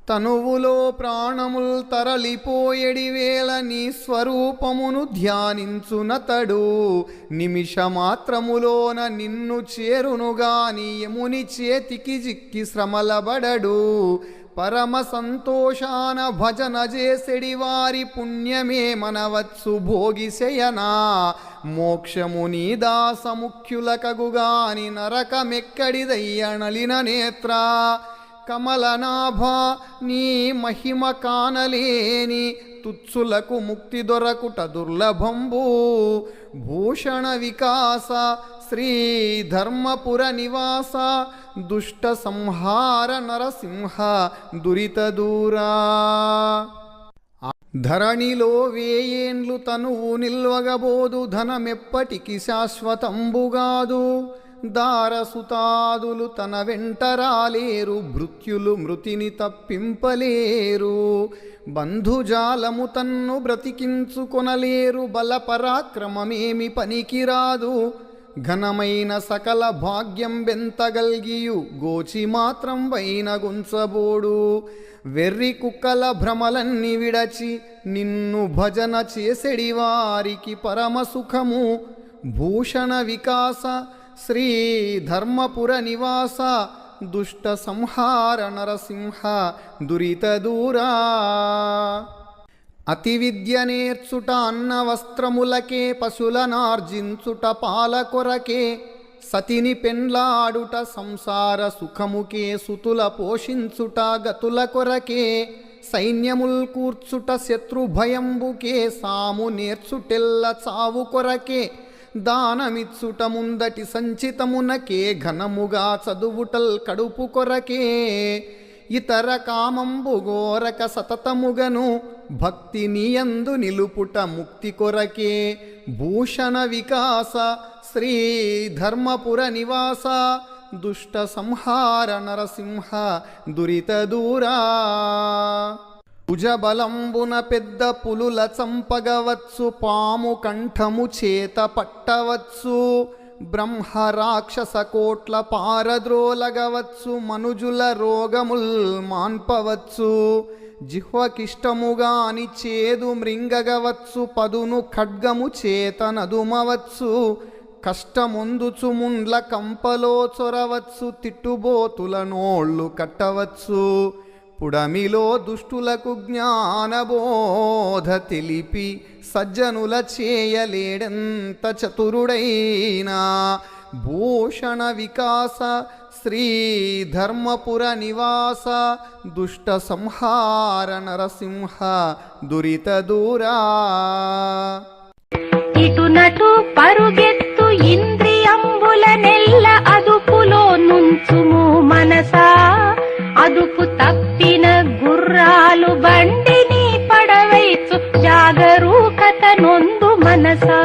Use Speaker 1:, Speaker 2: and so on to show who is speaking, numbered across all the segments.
Speaker 1: తనువులో ప్రాణముల్ తరలిపోయెడివేళ నీ స్వరూపమును ధ్యానించునతడు నిమిషమాత్రములోన నిన్ను చేరునుగాని యముని చేతికి జిక్కి శ్రమలబడడు. పరమ సంతోషాన భజన చేసెడి వారి పుణ్యమే మనవచ్చు భోగిశయనా. మోక్షము నీ దాసముఖ్యులకగుగాని నరకమెక్కడిదయ్యనలిన నేత్ర. కమలనాభ నీ మహిమ కానలేని తుచ్చులకు ముక్తి దొరకుట దుర్లభంబు. భూషణ వికాస శ్రీ ధర్మపుర నివాస దుష్ట సంహార నరసింహ దురిత దూరా. ధరణిలో వేయేండ్లు తనువు నిల్వగబోదు ధనమెప్పటికి శాశ్వతంబుగాదు. దారసుతాదులు తన వెంటరాలేరు భృత్యులు మృతిని తప్పింపలేరు. బంధుజాలము తన్ను బ్రతికించుకొనలేరు బలపరాక్రమమేమి పనికిరాదు. ఘనమైన సకల భాగ్యం బెంతగల్గియు గోచి మాత్రం వైన గుంచబోడు. వెర్రి కుక్కల భ్రమలన్నీ విడచి నిన్ను భజన చేసెడి వారికి పరమ సుఖము. భూషణ వికాస శ్రీ ధర్మపుర నివాస దుష్ట సంహార నరసింహ దురిత దూరా. అతి విద్య నేర్చుట అన్న వస్త్రములకే పశులనార్జించుట పాల కొరకే. సతిని పెండ్లాడుట సంసార సుఖముకే సుతుల పోషించుట గతుల కొరకే. సైన్యముల్ కూర్చుట శత్రు భయంబుకే సాము నేర్చుటెల్ల చావు కొరకే. దానమిచ్చుట ముందటి సంచితమునకే ఘనముగా చదువుటల్ కడుపు కొరకే. ఇతర కామంబు గోరక సతతముగను భక్తి నియందు నిలుపుట ముక్తి కొరకే. భూషణ వికాస శ్రీ ధర్మపుర నివాస దుష్ట సంహార నరసింహ దురిత దూరా. భుజబలంబున పెద్ద పులుల చంపగవచ్చు పాము కంఠము చేత పట్టవచ్చు. బ్రహ్మ రాక్షస కోట్ల పారద్రోలగవచ్చు మనుజుల రోగముల్ మాన్పవచ్చు. జిహ్వకిష్టముగాని చేదు మృంగగవచ్చు పదును ఖడ్గము చేత నదుమవచ్చు. కష్టముందుచు ముండ్ల కంపలో చొరవచ్చు తిట్టుబోతుల నోళ్ళు కట్టవచ్చు. పుడమిలో దుష్టులకు జ్ఞానబోధ తెలిపి సజ్జనుల చేయలేడెంత చతురుడైనా. భూషణ వికాస శ్రీ ధర్మపుర నివాస దుష్ట సంహార నరసింహ దురిత దూరా.
Speaker 2: ఇటునటు పరుగెత్తు ఇంద్రియంబుల నెల్ల అదుపులో నుంచుము మనసా. అదుపు తప్పిన గుర్రాలు బండిని పడవైచు జాగరూకత నొందు మనసా.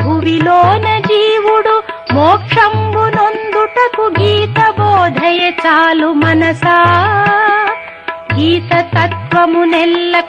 Speaker 2: భువిలోన జీవుడు మోక్షంబు నొందుటకు గీత బోధయ చాలు మనసా. గీత తత్వము నెల్ల